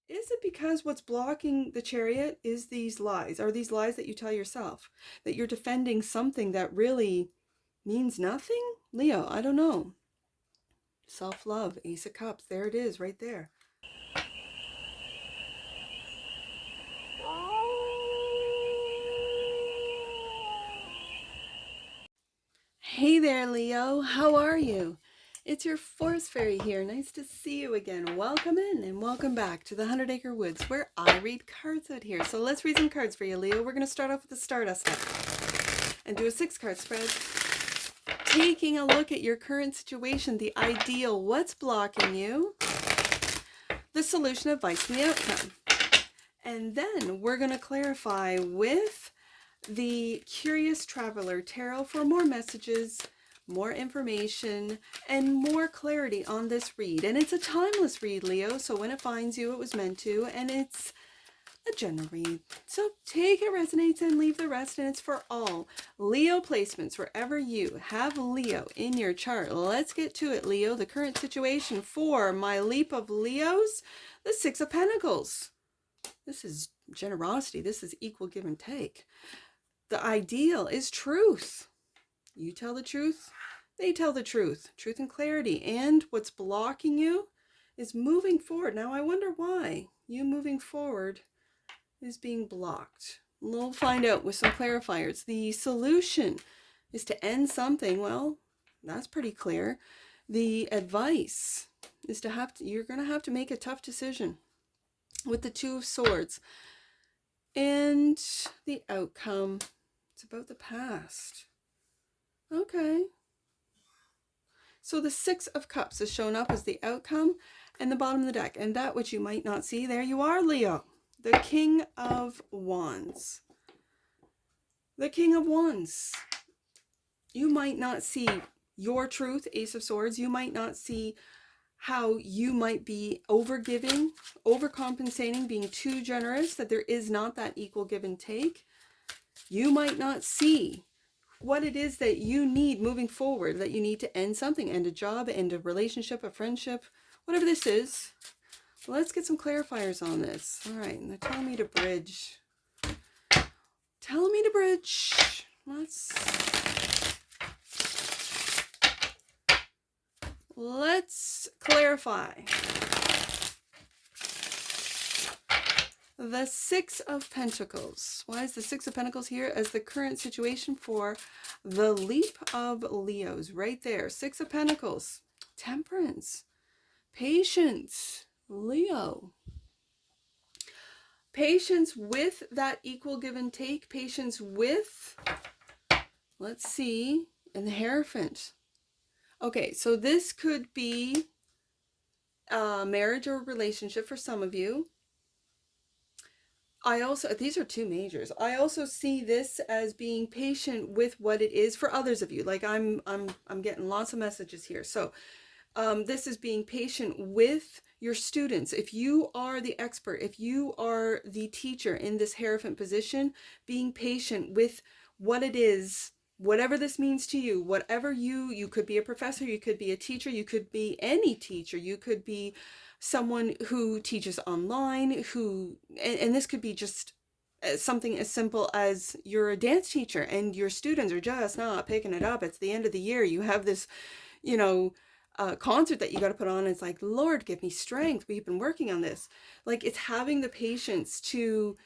Is it because what's blocking the Chariot is these lies? Are these lies that you tell yourself? That you're defending something that really means nothing? Leo, I don't know. Self-love, Ace of Cups. There it is, right there. Hey there, Leo. How are you? It's your Forest Fairy here. Nice to see you again. Welcome in and welcome back to the 100 Acre Woods where I read cards out here. So let's read some cards for you, Leo. We're going to start off with the Stardust deck and do a 6-card spread. Taking a look at your current situation, the ideal, what's blocking you, the solution, advice, and the outcome. And then we're going to clarify with the Curious Traveler Tarot for more messages, more information, and more clarity on this read. And it's a timeless read, Leo, so when it finds you, it was meant to, and it's a general read. So take it resonates and leave the rest, and it's for all. Leo placements, wherever you have Leo in your chart. Let's get to it, Leo. The current situation for my leap of Leos, the 6 of Pentacles. This is generosity. This is equal give and take. The ideal is truth. You tell the truth, they tell the truth. Truth and clarity. And what's blocking you is moving forward. Now, I wonder why you moving forward is being blocked. We'll find out with some clarifiers. The solution is to end something. Well, that's pretty clear. The advice is you're going to have to make a tough decision with the 2 of Swords. And the outcome, it's about the past. Okay. So the 6 of Cups is shown up as the outcome and the bottom of the deck. And that which you might not see, there you are, Leo. The King of Wands. The King of Wands. You might not see your truth, Ace of Swords. You might not see how you might be overgiving, overcompensating, being too generous, that there is not that equal give and take. You might not see what it is that you need moving forward, that you need to end something, end a job, end a relationship, a friendship, whatever this is. Let's get some clarifiers on this. All right, they're telling me to bridge. Telling me to bridge. Let's clarify. The 6 of Pentacles. Why is the 6 of Pentacles here as the current situation for the leap of Leos? Right there. 6 of Pentacles. Temperance. Patience. Leo. Patience with that equal give and take. Patience with, let's see, and the Hierophant. Okay, so this could be a marriage or relationship for some of you. These are 2 majors. I also see this as being patient with what it is for others of you. Like I'm getting lots of messages here. So this is being patient with your students. If you are the expert, if you are the teacher in this Hierophant position, being patient with what it is, whatever this means to you, whatever you could be a professor, you could be a teacher, you could be any teacher, you could be someone who teaches online, and this could be just something as simple as you're a dance teacher and your students are just not picking it up. It's the end of the year. You have this, concert that you got to put on. It's like, Lord, give me strength. We've been working on this. Like, it's having the patience to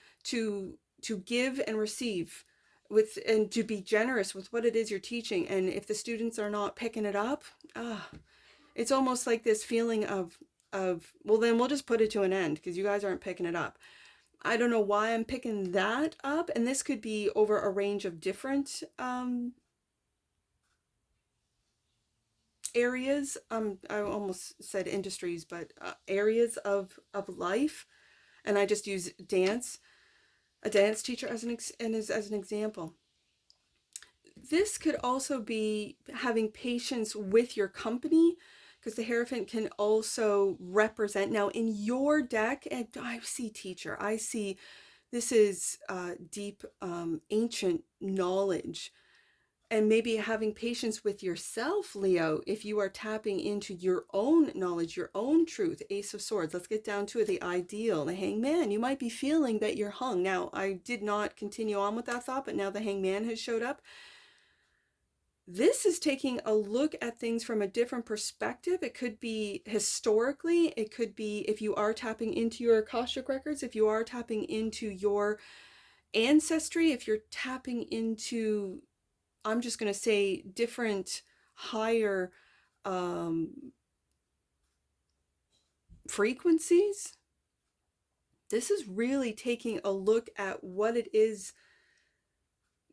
give and receive and to be generous with what it is you're teaching. And if the students are not picking it up, it's almost like this feeling of, well, then we'll just put it to an end because you guys aren't picking it up. I don't know why I'm picking that up. And this could be over a range of different areas. I almost said industries, but areas of life. And I just use a dance teacher as an example. This could also be having patience with your company, because the Hierophant can also represent, now in your deck, and I see teacher, I see this is deep ancient knowledge, And maybe having patience with yourself, Leo, if you are tapping into your own knowledge, your own truth. Ace of Swords. Let's get down to it. The ideal, the Hangman. You might be feeling that you're hung. Now, I did not continue on with that thought, but now the Hangman has showed up. This is taking a look at things from a different perspective. It could be historically. It could be if you are tapping into your Akashic records, if you are tapping into your ancestry, if you're tapping into, I'm just going to say, different higher frequencies. This is really taking a look at what it is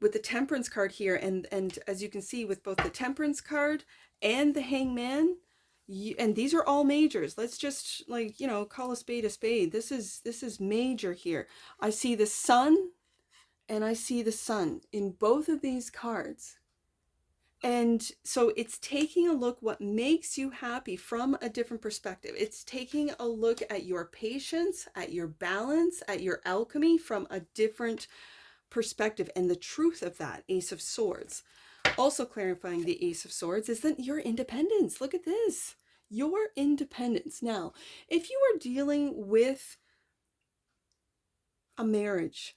with the Temperance card here. And as you can see with both the Temperance card and the Hangman, and these are all majors. Let's just, like, you know, call a spade a spade. This is major here. I see the Sun and I see the Sun in both of these cards. And so it's taking a look what makes you happy from a different perspective. It's taking a look at your patience, at your balance, at your alchemy from a different perspective. And the truth of that, Ace of Swords. Also clarifying the Ace of Swords is that your independence. Look at this. Your independence. Now, if you are dealing with a marriage,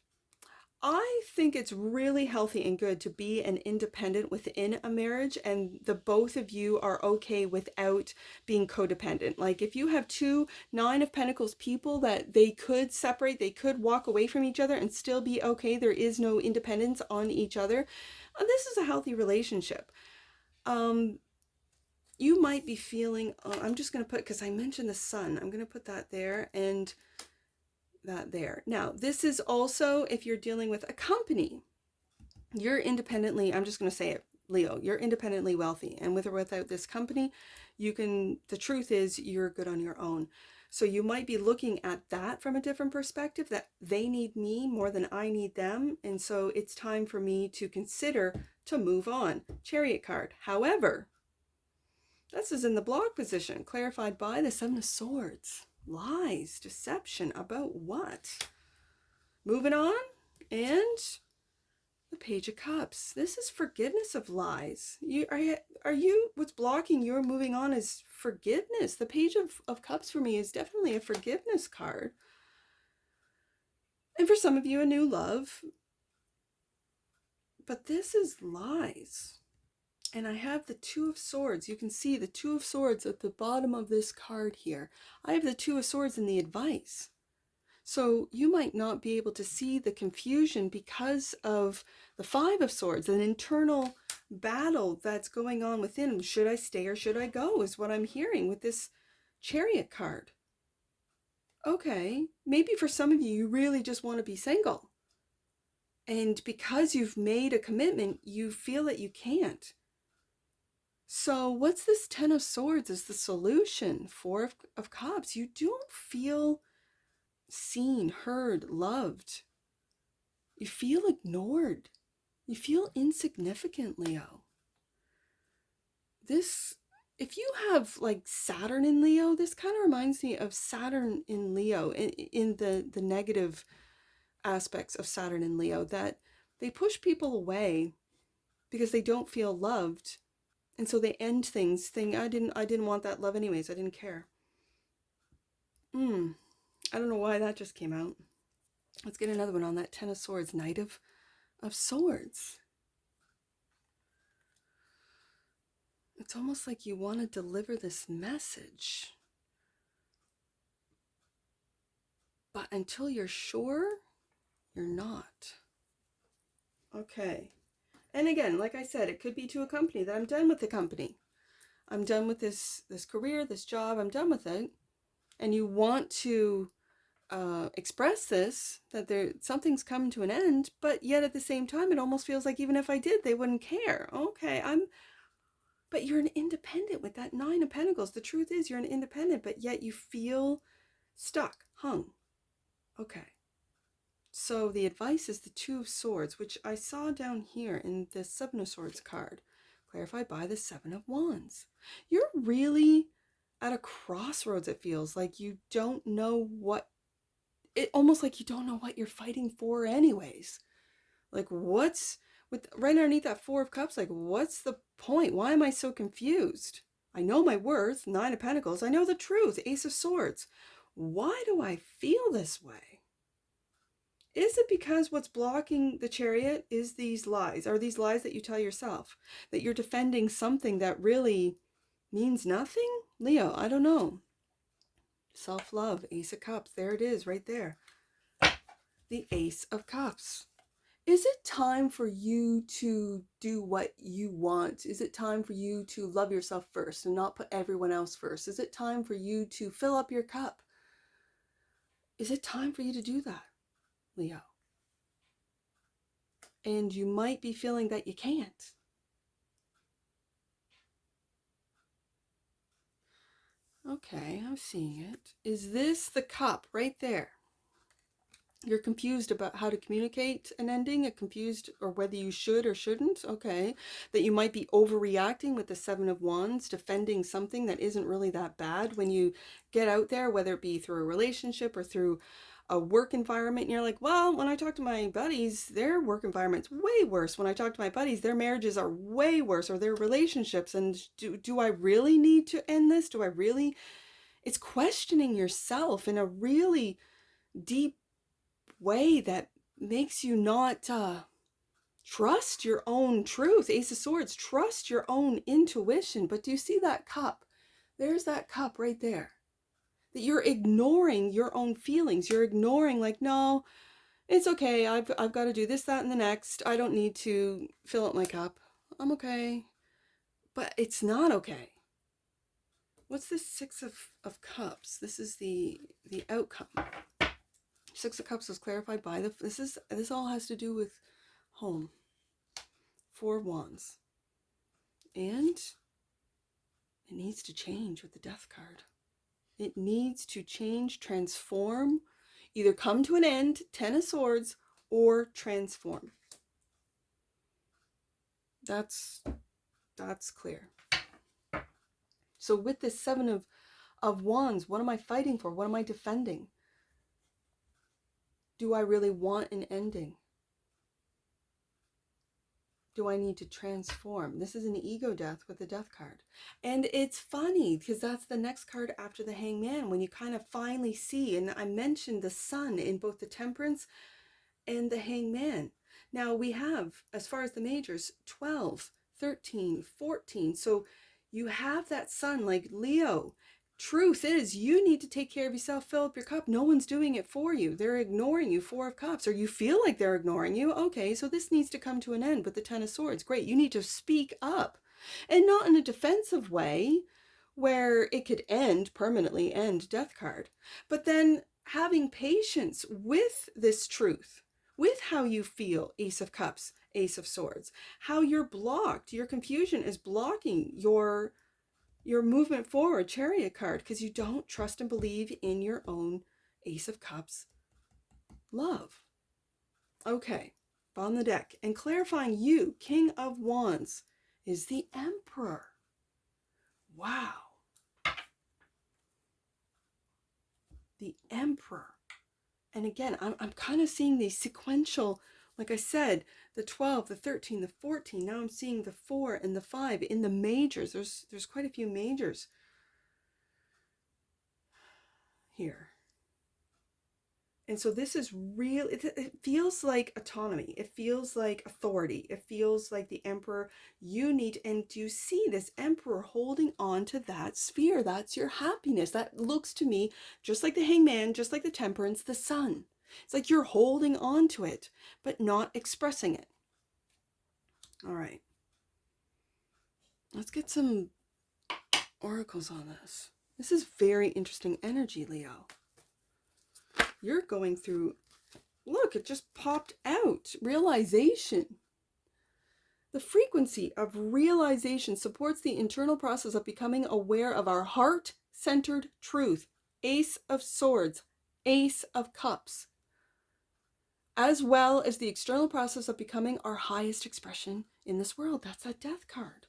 I think it's really healthy and good to be an independent within a marriage, and the both of you are okay without being codependent. Like if you have two Nine of Pentacles people that they could separate, they could walk away from each other and still be okay. There is no independence on each other. This is a healthy relationship. You might be feeling, I'm just going to put, because I mentioned the Sun, I'm going to put that there and that there. Now, this is also if you're dealing with a company. You're independently, I'm just going to say it, Leo, you're independently wealthy. And with or without this company, you can, the truth is you're good on your own. So you might be looking at that from a different perspective, that they need me more than I need them. And so it's time for me to consider to move on. Chariot card. However, this is in the block position, clarified by the Seven of Swords. Lies, deception, about what? Moving on, and the Page of Cups. This is forgiveness of lies. Are you what's blocking your moving on is forgiveness. The Page of Cups for me is definitely a forgiveness card. And for some of you, a new love. But this is lies. And I have the Two of Swords. You can see the Two of Swords at the bottom of this card here. I have the Two of Swords in the advice. So you might not be able to see the confusion because of the Five of Swords, an internal battle that's going on within. Should I stay or should I go is what I'm hearing with this Chariot card. Okay, maybe for some of you, you really just want to be single. And because you've made a commitment, you feel that you can't. So what's this Ten of Swords is the solution. Four of Cups. You don't feel seen, heard, loved. You feel ignored. You feel insignificant, Leo. This, if you have like Saturn in Leo, this kind of reminds me of Saturn in Leo in the negative aspects of Saturn in Leo, that they push people away because they don't feel loved. And so they end things saying, I didn't want that love anyways. I didn't care. I don't know why that just came out. Let's get another one on that Ten of Swords, Knight of Swords. It's almost like you want to deliver this message. But until you're sure, you're not. Okay. And again, like I said, it could be to a company that I'm done with the company. I'm done with this career, this job. I'm done with it. And you want to express this, that something's come to an end, but yet at the same time, it almost feels like even if I did, they wouldn't care. Okay, but you're an independent with that Nine of Pentacles. The truth is you're an independent, but yet you feel stuck, hung. Okay. So the advice is the Two of Swords, which I saw down here in the Seven of Swords card, clarified by the Seven of Wands. You're really at a crossroads, it feels like you don't know almost like you don't know what you're fighting for anyways. Like what's with right underneath that Four of Cups, like, what's the point? Why am I so confused? I know my worth, Nine of Pentacles. I know the truth, Ace of Swords. Why do I feel this way? Is it because what's blocking the Chariot is these lies? Are these lies that you tell yourself? That you're defending something that really means nothing? Leo, I don't know. Self-love, Ace of Cups. There it is, right there. The Ace of Cups. Is it time for you to do what you want? Is it time for you to love yourself first and not put everyone else first? Is it time for you to fill up your cup? Is it time for you to do that, Leo? And you might be feeling that you can't. Okay, I'm seeing it. Is this the cup right there? You're confused about how to communicate an ending, confused or whether you should or shouldn't. Okay, that you might be overreacting with the Seven of Wands, defending something that isn't really that bad when you get out there, whether it be through a relationship or through a work environment. And you're like, well, when I talk to my buddies, their work environment's way worse. When I talk to my buddies, their marriages are way worse, or their relationships. And do I really need to end this? Do I really? It's questioning yourself in a really deep way that makes you not trust your own truth. Ace of Swords, trust your own intuition. But do you see that cup? There's that cup right there. That you're ignoring your own feelings. You're ignoring, like, no, it's okay. I've got to do this, that, and the next. I don't need to fill up my cup. I'm okay. But it's not okay. What's this Six of Cups? This is the outcome. Six of Cups was clarified by this all has to do with home. Four of Wands. And it needs to change with the Death card. It needs to change, transform, either come to an end, Ten of Swords, or transform. That's clear. So with this Seven of Wands, what am I fighting for? What am I defending? Do I really want an ending? Do I need to transform? This is an ego death with the Death card. And it's funny because that's the next card after the Hangman, when you kind of finally see, and I mentioned the Sun in both the Temperance and the Hangman. Now we have, as far as the majors, 12, 13, 14. So you have that Sun, like Leo. Truth is, you need to take care of yourself, fill up your cup. No one's doing it for you. They're ignoring you, Four of Cups, or you feel like they're ignoring you. Okay, so this needs to come to an end with the Ten of Swords. Great, you need to speak up. And not in a defensive way where it could end, permanently end, Death card. But then having patience with this truth, with how you feel, Ace of Cups, Ace of Swords, how you're blocked, your confusion is blocking your movement forward, Chariot card, because you don't trust and believe in your own Ace of Cups love. Okay, on the deck, and clarifying you, King of Wands, is the Emperor. Wow. The Emperor. And again, I'm kind of seeing these sequential, like I said, the 12, the 13, the 14. Now I'm seeing the 4 and the 5 in the majors. There's quite a few majors here. And so this is real. It feels like autonomy. It feels like authority. It feels like the Emperor. You need, and do you see this Emperor holding on to that sphere? That's your happiness. That looks to me just like the Hangman, just like the Temperance, the Sun. It's like you're holding on to it, but not expressing it. All right. Let's get some oracles on this. This is very interesting energy, Leo. You're going through, look, it just popped out. Realization. The frequency of realization supports the internal process of becoming aware of our heart-centered truth. Ace of Swords, Ace of Cups. As well as the external process of becoming our highest expression in this world. That's that Death card.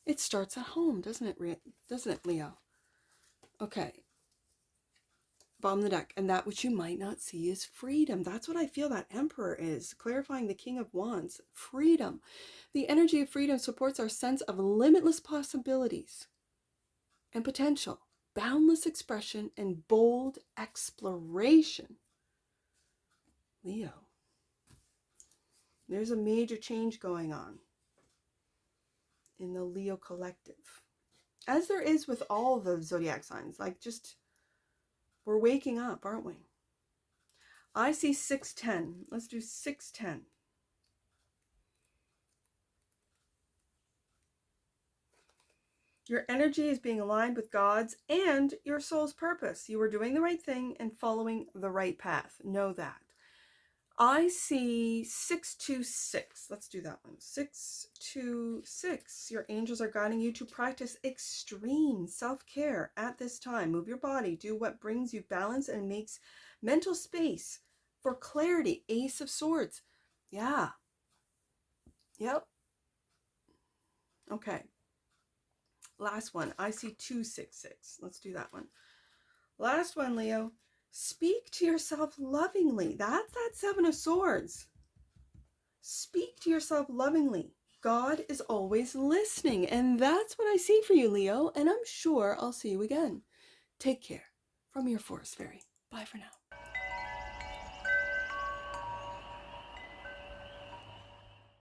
It starts at home, doesn't it, Leo? Okay. bottom of the deck. And that which you might not see is freedom. That's what I feel that Emperor is, clarifying the King of Wands. Freedom. The energy of freedom supports our sense of limitless possibilities and potential, boundless expression, and bold exploration. Leo. There's a major change going on in the Leo collective, as there is with all the zodiac signs. Like, just, we're waking up, aren't we? I see 610. Let's do 610. Your energy is being aligned with God's and your soul's purpose. You are doing the right thing and following the right path. Know that. I see 626. Let's do that one. 626. Your angels are guiding you to practice extreme self-care at this time. Move your body. Do what brings you balance and makes mental space for clarity. Ace of Swords. Yeah. Yep. Okay. Last one. I see 266. Let's do that one. Last one, Leo. Speak to yourself lovingly. That's that Seven of Swords. Speak to yourself lovingly. God is always listening. And that's what I see for you, Leo. And I'm sure I'll see you again. Take care. From your Forest Fairy. Bye for now.